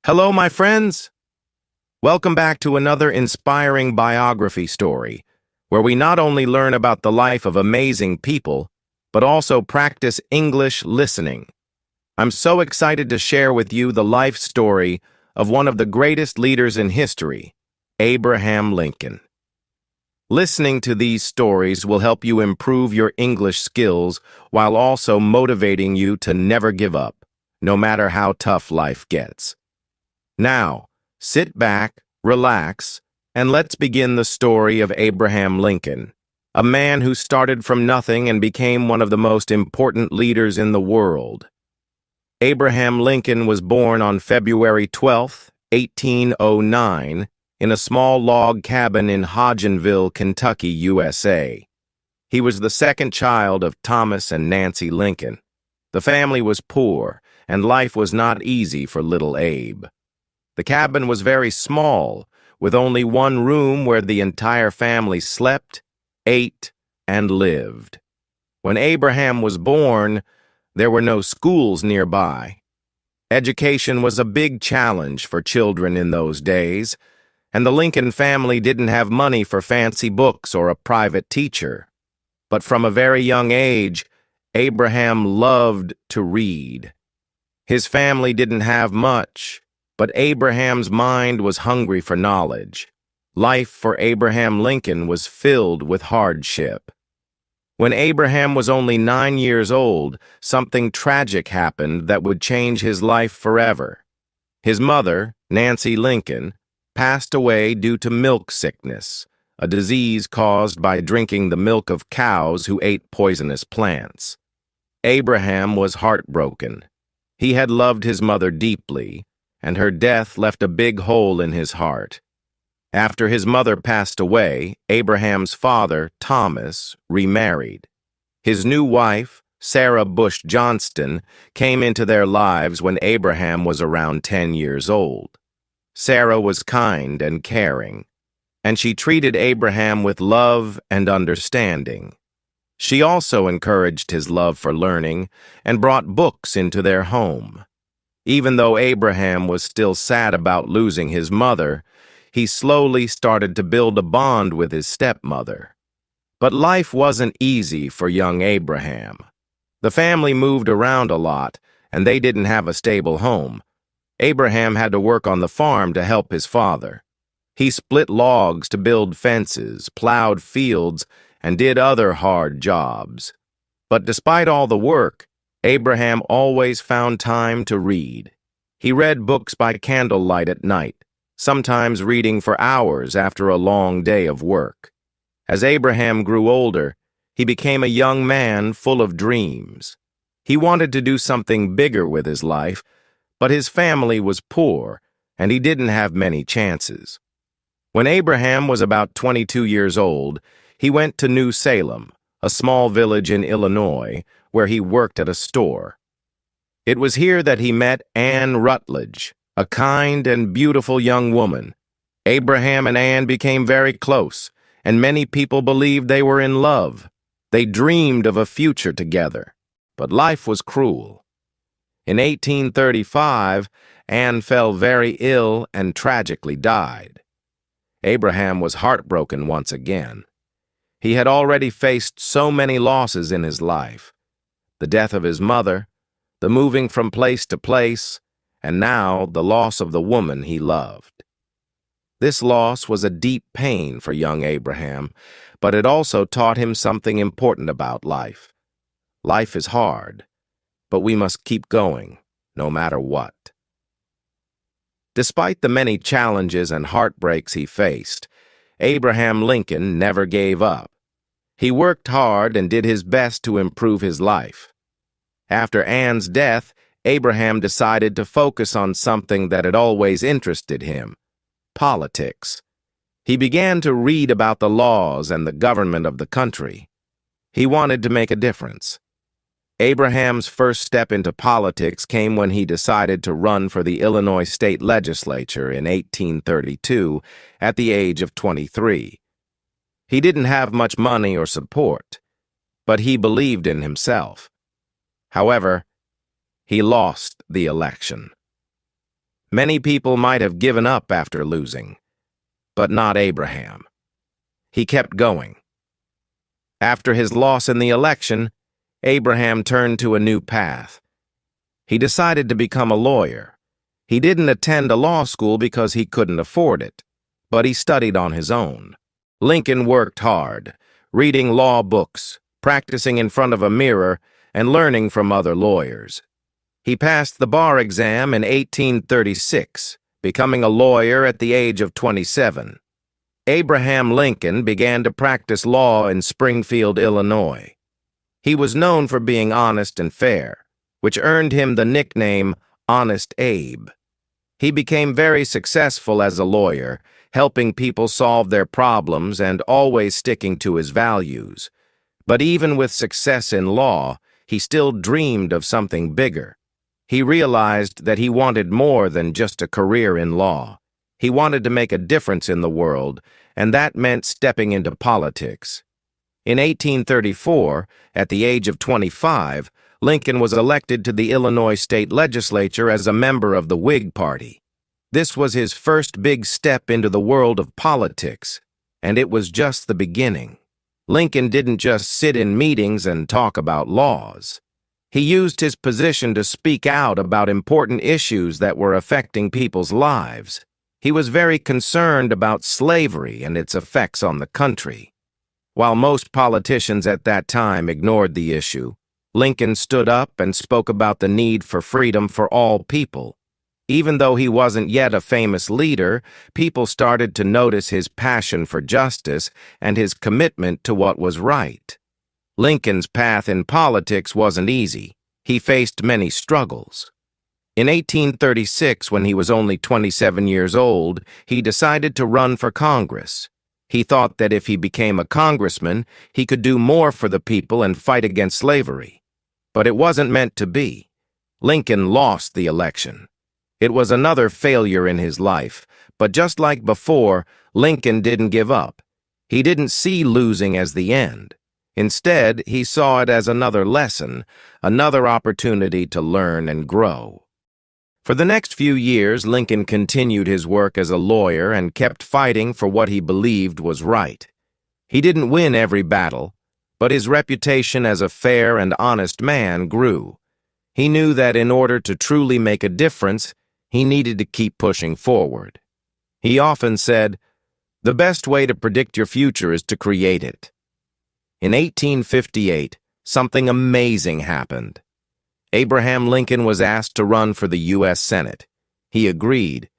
Hello, my friends. Welcome back to another inspiring biography story, where we not only learn about the life of amazing people, but also practice English listening. I'm so excited to share with you the life story of one of the greatest leaders in history, Abraham Lincoln. Listening to these stories will help you improve your English skills while also motivating you to never give up, no matter how tough life gets. Now, sit back, relax, and let's begin the story of Abraham Lincoln, a man who started from nothing and became one of the most important leaders in the world. Abraham Lincoln was born on February 12, 1809, in a small log cabin in Hodgenville, Kentucky, USA. He was the second child of Thomas and Nancy Lincoln. The family was poor, and life was not easy for little Abe. The cabin was very small, with only one room where the entire family slept, ate, and lived. When Abraham was born, there were no schools nearby. Education was a big challenge for children in those days, and the Lincoln family didn't have money for fancy books or a private teacher. But from a very young age, Abraham loved to read. His family didn't have much, but Abraham's mind was hungry for knowledge. Life for Abraham Lincoln was filled with hardship. When Abraham was only 9 years old, something tragic happened that would change his life forever. His mother, Nancy Lincoln, passed away due to milk sickness, a disease caused by drinking the milk of cows who ate poisonous plants. Abraham was heartbroken. He had loved his mother deeply, and her death left a big hole in his heart. After his mother passed away, Abraham's father, Thomas, remarried. His new wife, Sarah Bush Johnston, came into their lives when Abraham was around 10 years old. Sarah was kind and caring, and she treated Abraham with love and understanding. She also encouraged his love for learning and brought books into their home. Even though Abraham was still sad about losing his mother, he slowly started to build a bond with his stepmother. But life wasn't easy for young Abraham. The family moved around a lot, and they didn't have a stable home. Abraham had to work on the farm to help his father. He split logs to build fences, plowed fields, and did other hard jobs. But despite all the work, Abraham always found time to read. He read books by candlelight at night, sometimes reading for hours after a long day of work. As Abraham grew older, he became a young man full of dreams. He wanted to do something bigger with his life, but his family was poor, and he didn't have many chances. When Abraham was about 22 years old, he went to New Salem, a small village in Illinois, where he worked at a store. It was here that he met Anne Rutledge, a kind and beautiful young woman. Abraham and Anne became very close, and many people believed they were in love. They dreamed of a future together, but life was cruel. In 1835, Anne fell very ill and tragically died. Abraham was heartbroken once again. He had already faced so many losses in his life: the death of his mother, the moving from place to place, and now the loss of the woman he loved. This loss was a deep pain for young Abraham, but it also taught him something important about life. Life is hard, but we must keep going, no matter what. Despite the many challenges and heartbreaks he faced, Abraham Lincoln never gave up. He worked hard and did his best to improve his life. After Anne's death, Abraham decided to focus on something that had always interested him: politics. He began to read about the laws and the government of the country. He wanted to make a difference. Abraham's first step into politics came when he decided to run for the Illinois state legislature in 1832 at the age of 23. He didn't have much money or support, but he believed in himself. However, he lost the election. Many people might have given up after losing, but not Abraham. He kept going. After his loss in the election, Abraham turned to a new path. He decided to become a lawyer. He didn't attend a law school because he couldn't afford it, but he studied on his own. Lincoln worked hard, reading law books, practicing in front of a mirror, and learning from other lawyers. He passed the bar exam in 1836, becoming a lawyer at the age of 27. Abraham Lincoln began to practice law in Springfield, Illinois. He was known for being honest and fair, which earned him the nickname Honest Abe. He became very successful as a lawyer, helping people solve their problems and always sticking to his values. But even with success in law, he still dreamed of something bigger. He realized that he wanted more than just a career in law. He wanted to make a difference in the world, and that meant stepping into politics. In 1834, at the age of 25, Lincoln was elected to the Illinois state legislature as a member of the Whig Party. This was his first big step into the world of politics, and it was just the beginning. Lincoln didn't just sit in meetings and talk about laws. He used his position to speak out about important issues that were affecting people's lives. He was very concerned about slavery and its effects on the country. While most politicians at that time ignored the issue, Lincoln stood up and spoke about the need for freedom for all people. Even though he wasn't yet a famous leader, people started to notice his passion for justice and his commitment to what was right. Lincoln's path in politics wasn't easy. He faced many struggles. In 1836, when he was only 27 years old, he decided to run for Congress. He thought that if he became a congressman, he could do more for the people and fight against slavery. But it wasn't meant to be. Lincoln lost the election. It was another failure in his life, but just like before, Lincoln didn't give up. He didn't see losing as the end. Instead, he saw it as another lesson, another opportunity to learn and grow. For the next few years, Lincoln continued his work as a lawyer and kept fighting for what he believed was right. He didn't win every battle, but his reputation as a fair and honest man grew. He knew that in order to truly make a difference, he needed to keep pushing forward. He often said, "The best way to predict your future is to create it." In 1858, something amazing happened. Abraham Lincoln was asked to run for the U.S. Senate. He agreed,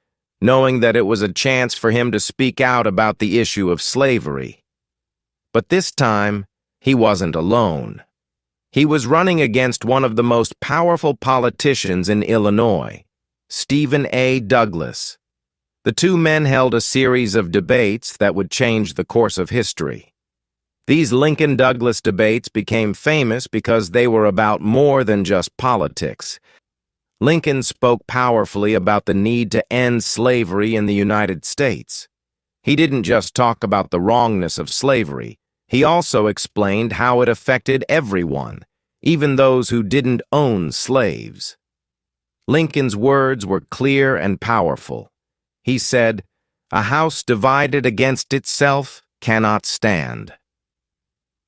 knowing that it was a chance for him to speak out about the issue of slavery. But this time, he wasn't alone. He was running against one of the most powerful politicians in Illinois, Stephen A. Douglas. The two men held a series of debates that would change the course of history. These Lincoln-Douglas debates became famous because they were about more than just politics. Lincoln spoke powerfully about the need to end slavery in the United States. He didn't just talk about the wrongness of slavery. He also explained how it affected everyone, even those who didn't own slaves. Lincoln's words were clear and powerful. He said, "A house divided against itself cannot stand."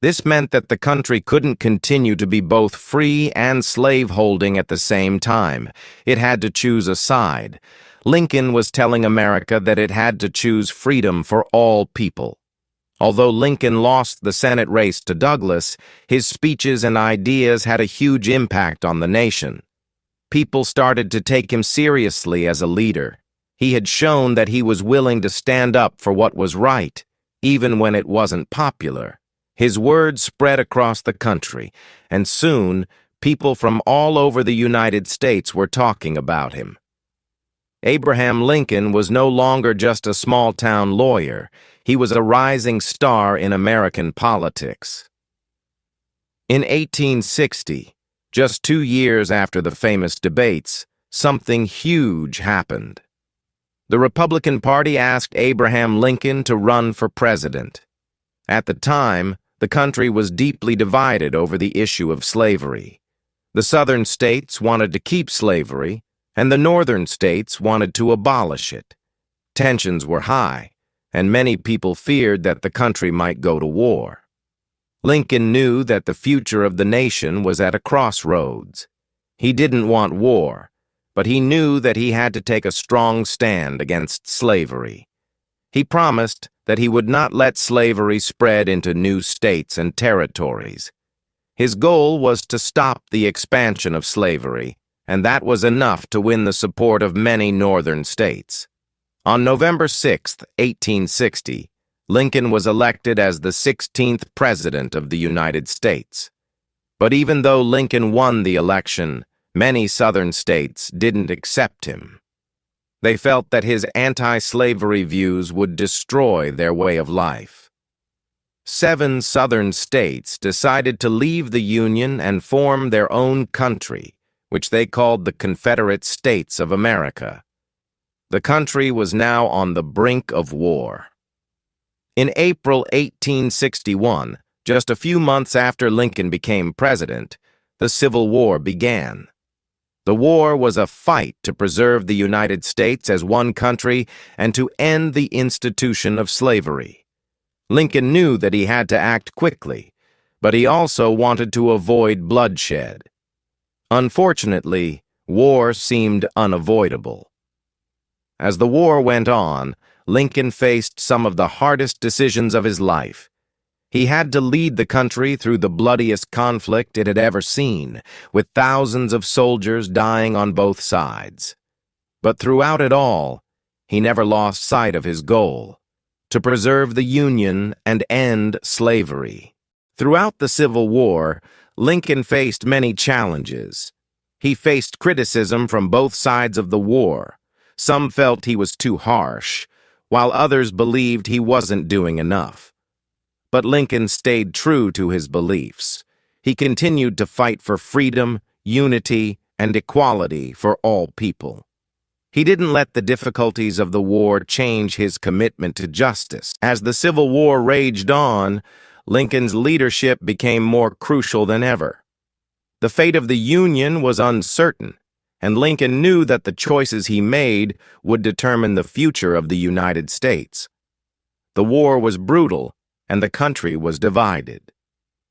This meant that the country couldn't continue to be both free and slave-holding at the same time. It had to choose a side. Lincoln was telling America that it had to choose freedom for all people. Although Lincoln lost the Senate race to Douglas, his speeches and ideas had a huge impact on the nation. People started to take him seriously as a leader. He had shown that he was willing to stand up for what was right, even when it wasn't popular. His words spread across the country, and soon, people from all over the United States were talking about him. Abraham Lincoln was no longer just a small-town lawyer. He was a rising star in American politics. In 1860, just 2 years after the famous debates, something huge happened. The Republican Party asked Abraham Lincoln to run for president. At the time, the country was deeply divided over the issue of slavery. The southern states wanted to keep slavery, and the northern states wanted to abolish it. Tensions were high, and many people feared that the country might go to war. Lincoln knew that the future of the nation was at a crossroads. He didn't want war, but he knew that he had to take a strong stand against slavery. He promised that he would not let slavery spread into new states and territories. His goal was to stop the expansion of slavery, and that was enough to win the support of many northern states. On November 6, 1860, Lincoln was elected as the 16th President of the United States. But even though Lincoln won the election, many southern states didn't accept him. They felt that his anti-slavery views would destroy their way of life. 7 southern states decided to leave the Union and form their own country, which they called the Confederate States of America. The country was now on the brink of war. In April 1861, just a few months after Lincoln became president, the Civil War began. The war was a fight to preserve the United States as one country and to end the institution of slavery. Lincoln knew that he had to act quickly, but he also wanted to avoid bloodshed. Unfortunately, war seemed unavoidable. As the war went on, Lincoln faced some of the hardest decisions of his life. He had to lead the country through the bloodiest conflict it had ever seen, with thousands of soldiers dying on both sides. But throughout it all, he never lost sight of his goal: to preserve the Union and end slavery. Throughout the Civil War, Lincoln faced many challenges. He faced criticism from both sides of the war. Some felt he was too harsh, while others believed he wasn't doing enough. But Lincoln stayed true to his beliefs. He continued to fight for freedom, unity, and equality for all people. He didn't let the difficulties of the war change his commitment to justice. As the Civil War raged on, Lincoln's leadership became more crucial than ever. The fate of the Union was uncertain, and Lincoln knew that the choices he made would determine the future of the United States. The war was brutal, and the country was divided.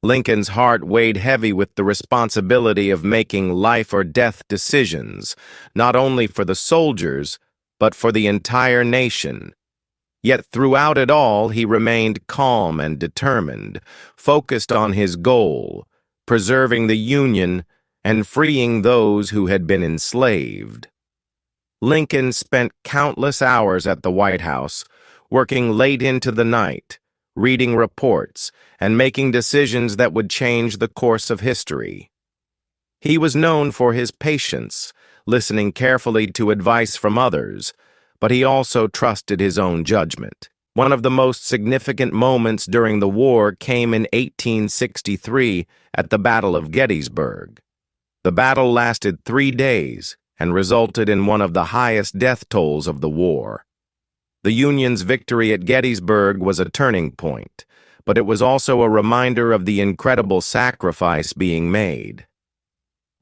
Lincoln's heart weighed heavy with the responsibility of making life-or-death decisions, not only for the soldiers, but for the entire nation. Yet throughout it all, he remained calm and determined, focused on his goal: preserving the Union and freeing those who had been enslaved. Lincoln spent countless hours at the White House, working late into the night, reading reports, and making decisions that would change the course of history. He was known for his patience, listening carefully to advice from others, but he also trusted his own judgment. One of the most significant moments during the war came in 1863 at the Battle of Gettysburg. The battle lasted 3 days and resulted in one of the highest death tolls of the war. The Union's victory at Gettysburg was a turning point, but it was also a reminder of the incredible sacrifice being made.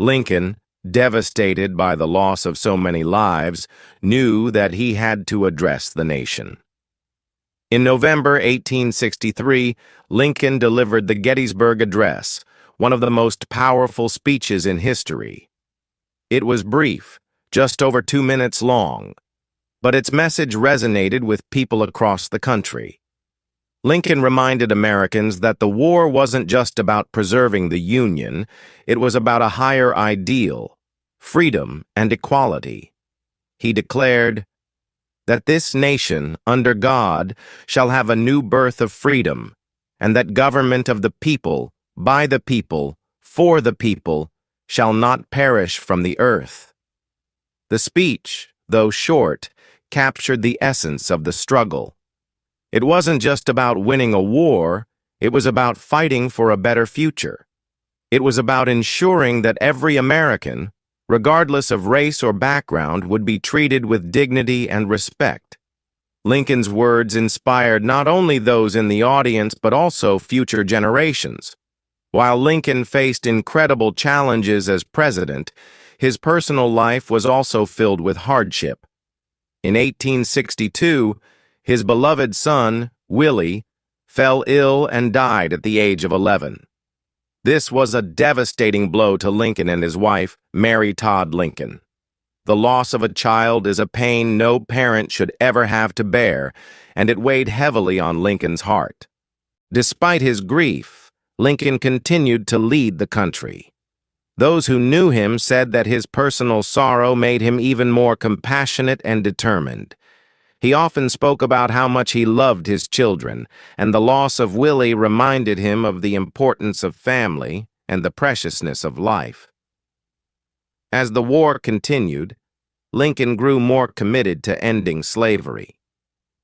Lincoln, devastated by the loss of so many lives, knew that he had to address the nation. In November 1863, Lincoln delivered the Gettysburg Address, one of the most powerful speeches in history. It was brief, just over 2 minutes long, but its message resonated with people across the country. Lincoln reminded Americans that the war wasn't just about preserving the Union, it was about a higher ideal: freedom and equality. He declared that this nation, under God, shall have a new birth of freedom, and that government of the people, by the people, for the people, shall not perish from the earth. The speech, though short, captured the essence of the struggle. It wasn't just about winning a war, it was about fighting for a better future. It was about ensuring that every American, regardless of race or background, would be treated with dignity and respect. Lincoln's words inspired not only those in the audience but also future generations. While Lincoln faced incredible challenges as president, his personal life was also filled with hardship. In 1862, his beloved son, Willie, fell ill and died at the age of 11. This was a devastating blow to Lincoln and his wife, Mary Todd Lincoln. The loss of a child is a pain no parent should ever have to bear, and it weighed heavily on Lincoln's heart. Despite his grief, Lincoln continued to lead the country. Those who knew him said that his personal sorrow made him even more compassionate and determined. He often spoke about how much he loved his children, and the loss of Willie reminded him of the importance of family and the preciousness of life. As the war continued, Lincoln grew more committed to ending slavery.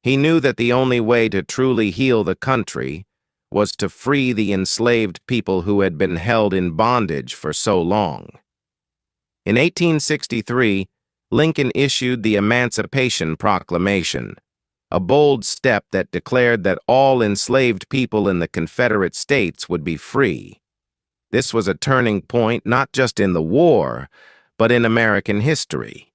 He knew that the only way to truly heal the country was to free the enslaved people who had been held in bondage for so long. In 1863, Lincoln issued the Emancipation Proclamation, a bold step that declared that all enslaved people in the Confederate States would be free. This was a turning point not just in the war, but in American history.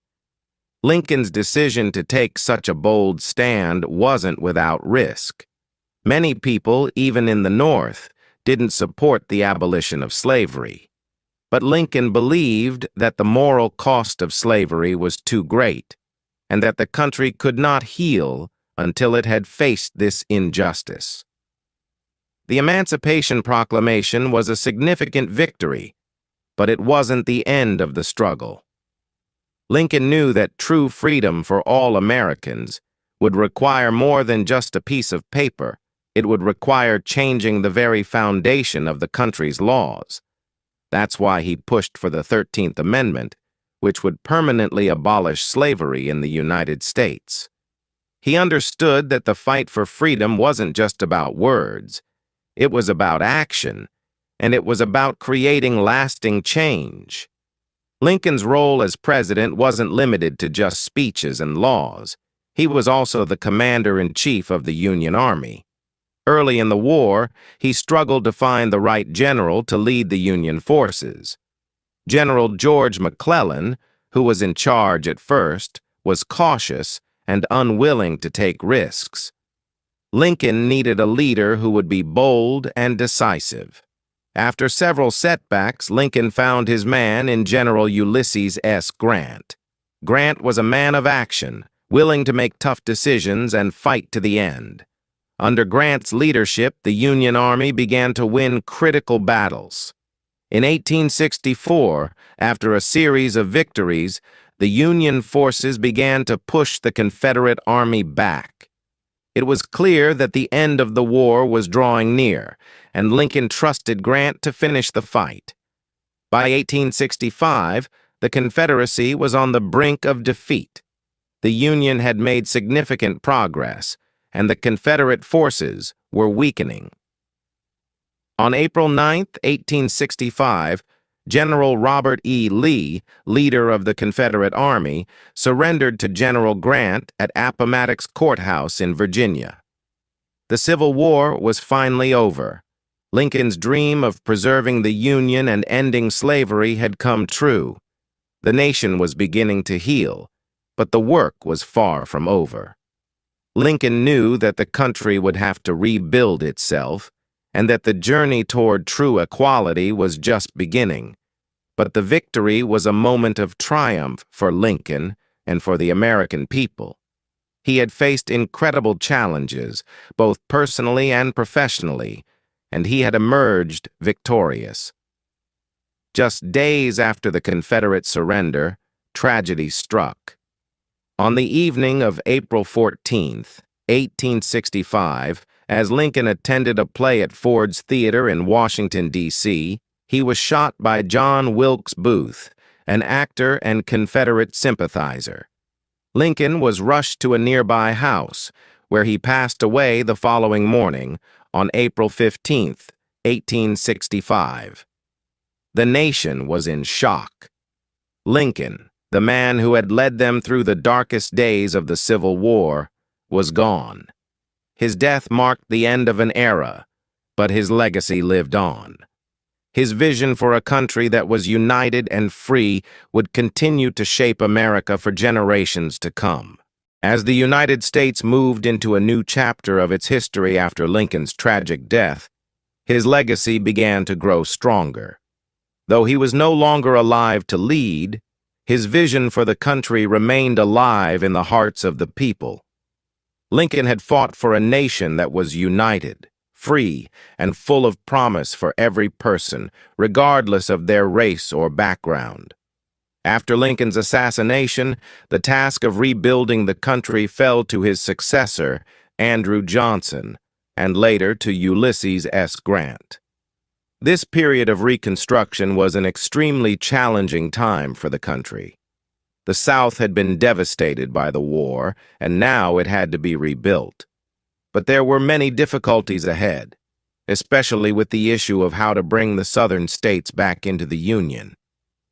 Lincoln's decision to take such a bold stand wasn't without risk. Many people, even in the North, didn't support the abolition of slavery. But Lincoln believed that the moral cost of slavery was too great, and that the country could not heal until it had faced this injustice. The Emancipation Proclamation was a significant victory, but it wasn't the end of the struggle. Lincoln knew that true freedom for all Americans would require more than just a piece of paper. It would require changing the very foundation of the country's laws. That's why he pushed for the 13th Amendment, which would permanently abolish slavery in the United States. He understood that the fight for freedom wasn't just about words. It was about action, and it was about creating lasting change. Lincoln's role as president wasn't limited to just speeches and laws. He was also the commander-in-chief of the Union Army. Early in the war, he struggled to find the right general to lead the Union forces. General George McClellan, who was in charge at first, was cautious and unwilling to take risks. Lincoln needed a leader who would be bold and decisive. After several setbacks, Lincoln found his man in General Ulysses S. Grant. Grant was a man of action, willing to make tough decisions and fight to the end. Under Grant's leadership, the Union Army began to win critical battles. In 1864, after a series of victories, the Union forces began to push the Confederate Army back. It was clear that the end of the war was drawing near, and Lincoln trusted Grant to finish the fight. By 1865, the Confederacy was on the brink of defeat. The Union had made significant progress, and the Confederate forces were weakening. On April 9, 1865, General Robert E. Lee, leader of the Confederate Army, surrendered to General Grant at Appomattox Courthouse in Virginia. The Civil War was finally over. Lincoln's dream of preserving the Union and ending slavery had come true. The nation was beginning to heal, but the work was far from over. Lincoln knew that the country would have to rebuild itself, and that the journey toward true equality was just beginning. But the victory was a moment of triumph for Lincoln and for the American people. He had faced incredible challenges, both personally and professionally, and he had emerged victorious. Just days after the Confederate surrender, tragedy struck. On the evening of April 14, 1865, as Lincoln attended a play at Ford's Theater in Washington, D.C., he was shot by John Wilkes Booth, an actor and Confederate sympathizer. Lincoln was rushed to a nearby house, where he passed away the following morning on April 15, 1865. The nation was in shock. Lincoln, the man who had led them through the darkest days of the Civil War, was gone. His death marked the end of an era, but his legacy lived on. His vision for a country that was united and free would continue to shape America for generations to come. As the United States moved into a new chapter of its history after Lincoln's tragic death, his legacy began to grow stronger. Though he was no longer alive to lead, his vision for the country remained alive in the hearts of the people. Lincoln had fought for a nation that was united, free, and full of promise for every person, regardless of their race or background. After Lincoln's assassination, the task of rebuilding the country fell to his successor, Andrew Johnson, and later to Ulysses S. Grant. This period of Reconstruction was an extremely challenging time for the country. The South had been devastated by the war, and now it had to be rebuilt. But there were many difficulties ahead, especially with the issue of how to bring the Southern states back into the Union.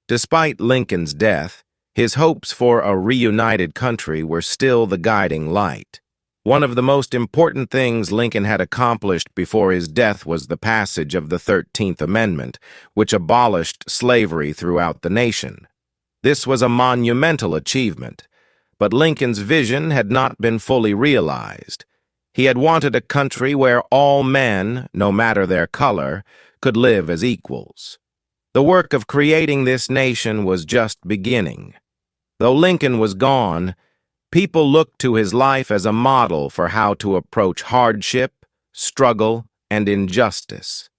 Despite Lincoln's death, his hopes for a reunited country were still the guiding light. One of the most important things Lincoln had accomplished before his death was the passage of the 13th Amendment, which abolished slavery throughout the nation. This was a monumental achievement, but Lincoln's vision had not been fully realized. He had wanted a country where all men, no matter their color, could live as equals. The work of creating this nation was just beginning. Though Lincoln was gone, people looked to his life as a model for how to approach hardship, struggle, and injustice.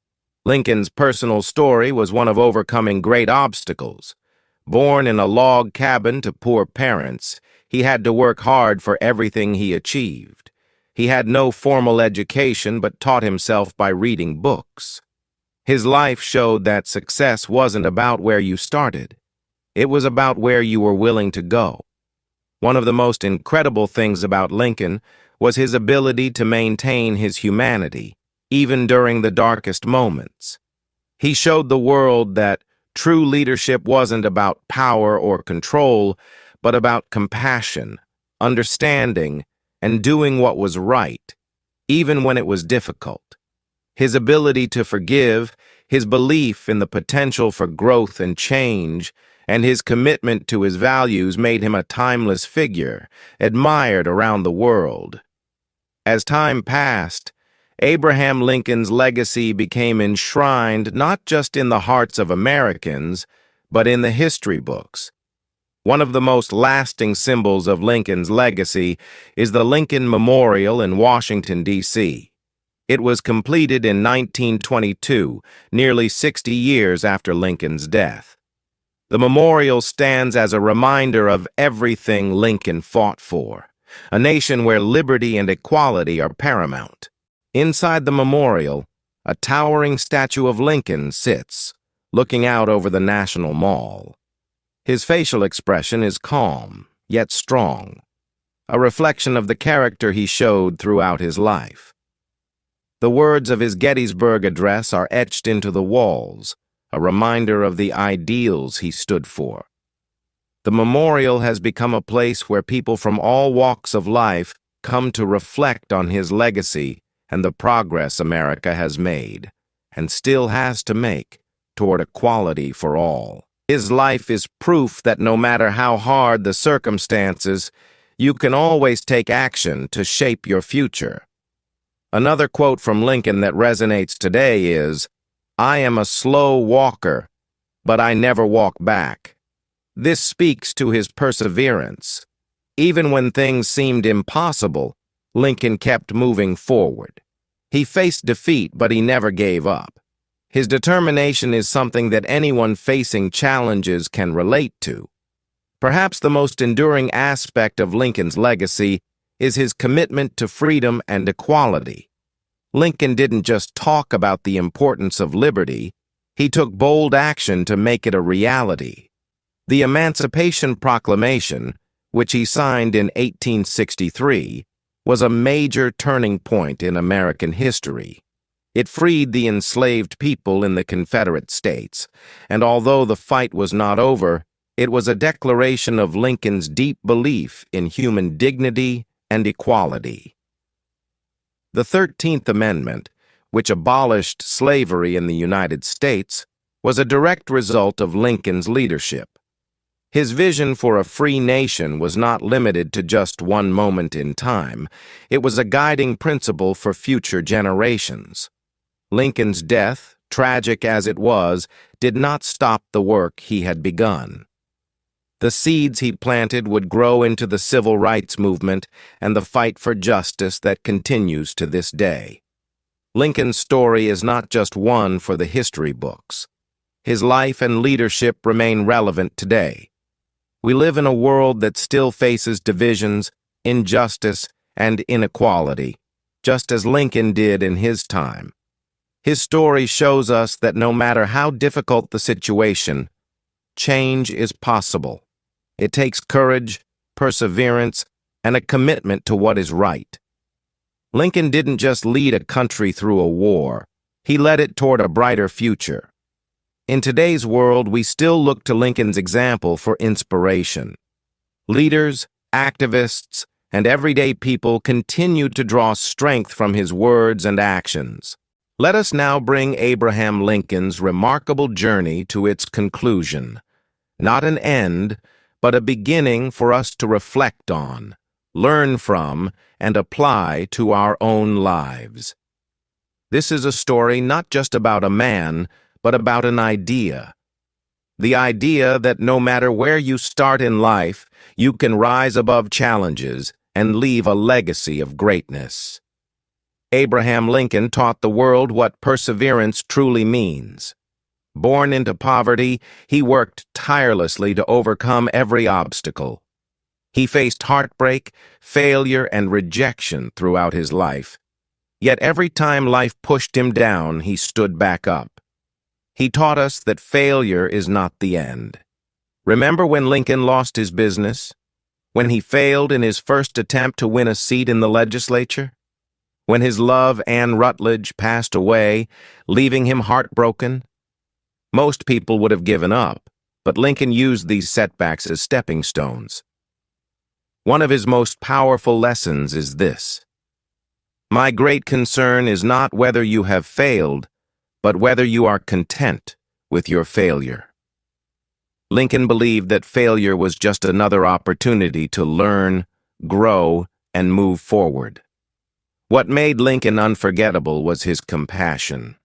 Lincoln's personal story was one of overcoming great obstacles. Born in a log cabin to poor parents, he had to work hard for everything he achieved. He had no formal education but taught himself by reading books. His life showed that success wasn't about where you started. It was about where you were willing to go. One of the most incredible things about Lincoln was his ability to maintain his humanity, even during the darkest moments. He showed the world that true leadership wasn't about power or control, but about compassion, understanding, and doing what was right, even when it was difficult. His ability to forgive, his belief in the potential for growth and change, and his commitment to his values made him a timeless figure, admired around the world. As time passed, Abraham Lincoln's legacy became enshrined not just in the hearts of Americans, but in the history books. One of the most lasting symbols of Lincoln's legacy is the Lincoln Memorial in Washington, D.C. It was completed in 1922, nearly 60 years after Lincoln's death. The memorial stands as a reminder of everything Lincoln fought for, a nation where liberty and equality are paramount. Inside the memorial, a towering statue of Lincoln sits, looking out over the National Mall. His facial expression is calm, yet strong, a reflection of the character he showed throughout his life. The words of his Gettysburg Address are etched into the walls, a reminder of the ideals he stood for. The memorial has become a place where people from all walks of life come to reflect on his legacy and the progress America has made, and still has to make, toward equality for all. His life is proof that no matter how hard the circumstances, you can always take action to shape your future. Another quote from Lincoln that resonates today is, "I am a slow walker, but I never walk back." This speaks to his perseverance. Even when things seemed impossible, Lincoln kept moving forward. He faced defeat, but he never gave up. His determination is something that anyone facing challenges can relate to. Perhaps the most enduring aspect of Lincoln's legacy is his commitment to freedom and equality. Lincoln didn't just talk about the importance of liberty, he took bold action to make it a reality. The Emancipation Proclamation, which he signed in 1863, was a major turning point in American history. It freed the enslaved people in the Confederate States, and although the fight was not over, it was a declaration of Lincoln's deep belief in human dignity and equality. The 13th Amendment, which abolished slavery in the United States, was a direct result of Lincoln's leadership. His vision for a free nation was not limited to just one moment in time. It was a guiding principle for future generations. Lincoln's death, tragic as it was, did not stop the work he had begun. The seeds he planted would grow into the civil rights movement and the fight for justice that continues to this day. Lincoln's story is not just one for the history books. His life and leadership remain relevant today. We live in a world that still faces divisions, injustice, and inequality, just as Lincoln did in his time. His story shows us that no matter how difficult the situation, change is possible. It takes courage, perseverance, and a commitment to what is right. Lincoln didn't just lead a country through a war, he led it toward a brighter future. In today's world, we still look to Lincoln's example for inspiration. Leaders, activists, and everyday people continue to draw strength from his words and actions. Let us now bring Abraham Lincoln's remarkable journey to its conclusion. Not an end, but a beginning for us to reflect on, learn from, and apply to our own lives. This is a story not just about a man, but about an idea. The idea that no matter where you start in life, you can rise above challenges and leave a legacy of greatness. Abraham Lincoln taught the world what perseverance truly means. Born into poverty, he worked tirelessly to overcome every obstacle. He faced heartbreak, failure, and rejection throughout his life. Yet every time life pushed him down, he stood back up. He taught us that failure is not the end. Remember when Lincoln lost his business? When he failed in his first attempt to win a seat in the legislature? When his love, Anne Rutledge, passed away, leaving him heartbroken? Most people would have given up, but Lincoln used these setbacks as stepping stones. One of his most powerful lessons is this: my great concern is not whether you have failed, but whether you are content with your failure. Lincoln believed that failure was just another opportunity to learn, grow, and move forward. What made Lincoln unforgettable was his compassion.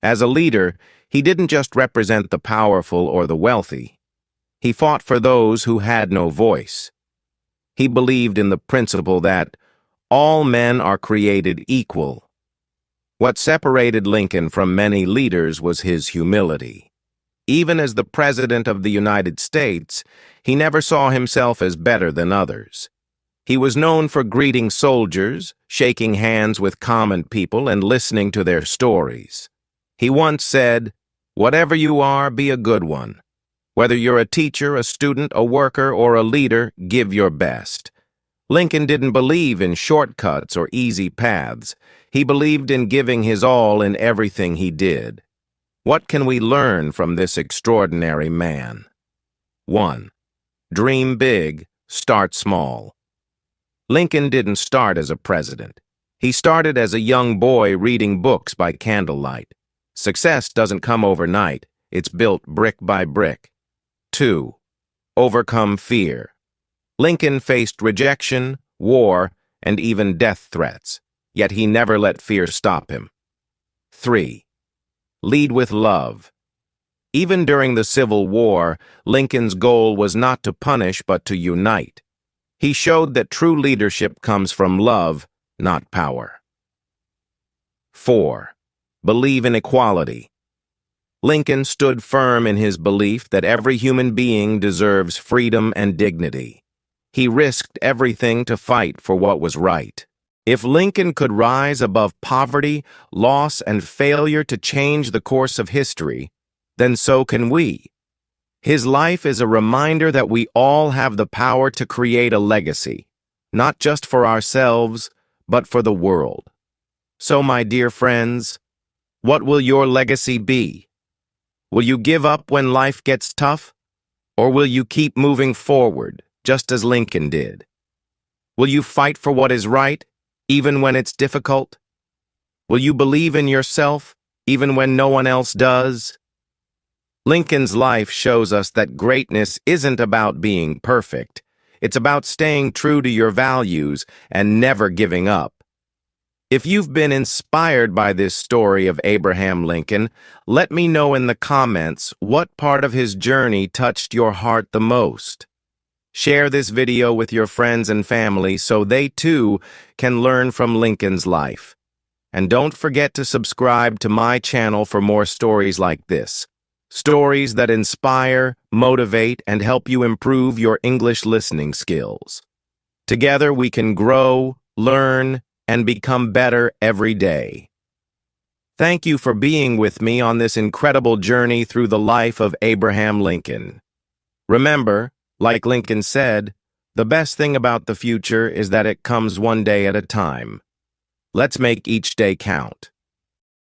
As a leader, he didn't just represent the powerful or the wealthy. He fought for those who had no voice. He believed in the principle that all men are created equal. What separated Lincoln from many leaders was his humility. Even as the President of the United States, he never saw himself as better than others. He was known for greeting soldiers, shaking hands with common people, and listening to their stories. He once said, "Whatever you are, be a good one. Whether you're a teacher, a student, a worker, or a leader, give your best." Lincoln didn't believe in shortcuts or easy paths. He believed in giving his all in everything he did. What can we learn from this extraordinary man? 1. Dream big, start small. Lincoln didn't start as a president. He started as a young boy reading books by candlelight. Success doesn't come overnight. It's built brick by brick. 2. Overcome fear. Lincoln faced rejection, war, and even death threats, yet he never let fear stop him. 3. Lead with love. Even during the Civil War, Lincoln's goal was not to punish but to unite. He showed that true leadership comes from love, not power. 4. Believe in equality. Lincoln stood firm in his belief that every human being deserves freedom and dignity. He risked everything to fight for what was right. If Lincoln could rise above poverty, loss, and failure to change the course of history, then so can we. His life is a reminder that we all have the power to create a legacy, not just for ourselves, but for the world. So, my dear friends, what will your legacy be? Will you give up when life gets tough? Or will you keep moving forward, just as Lincoln did? Will you fight for what is right, even when it's difficult? Will you believe in yourself, even when no one else does? Lincoln's life shows us that greatness isn't about being perfect. It's about staying true to your values and never giving up. If you've been inspired by this story of Abraham Lincoln, let me know in the comments what part of his journey touched your heart the most. Share this video with your friends and family so they too can learn from Lincoln's life. And don't forget to subscribe to my channel for more stories like this. Stories that inspire, motivate, and help you improve your English listening skills. Together we can grow, learn, and become better every day. Thank you for being with me on this incredible journey through the life of Abraham Lincoln. Remember, like Lincoln said, the best thing about the future is that it comes one day at a time. Let's make each day count.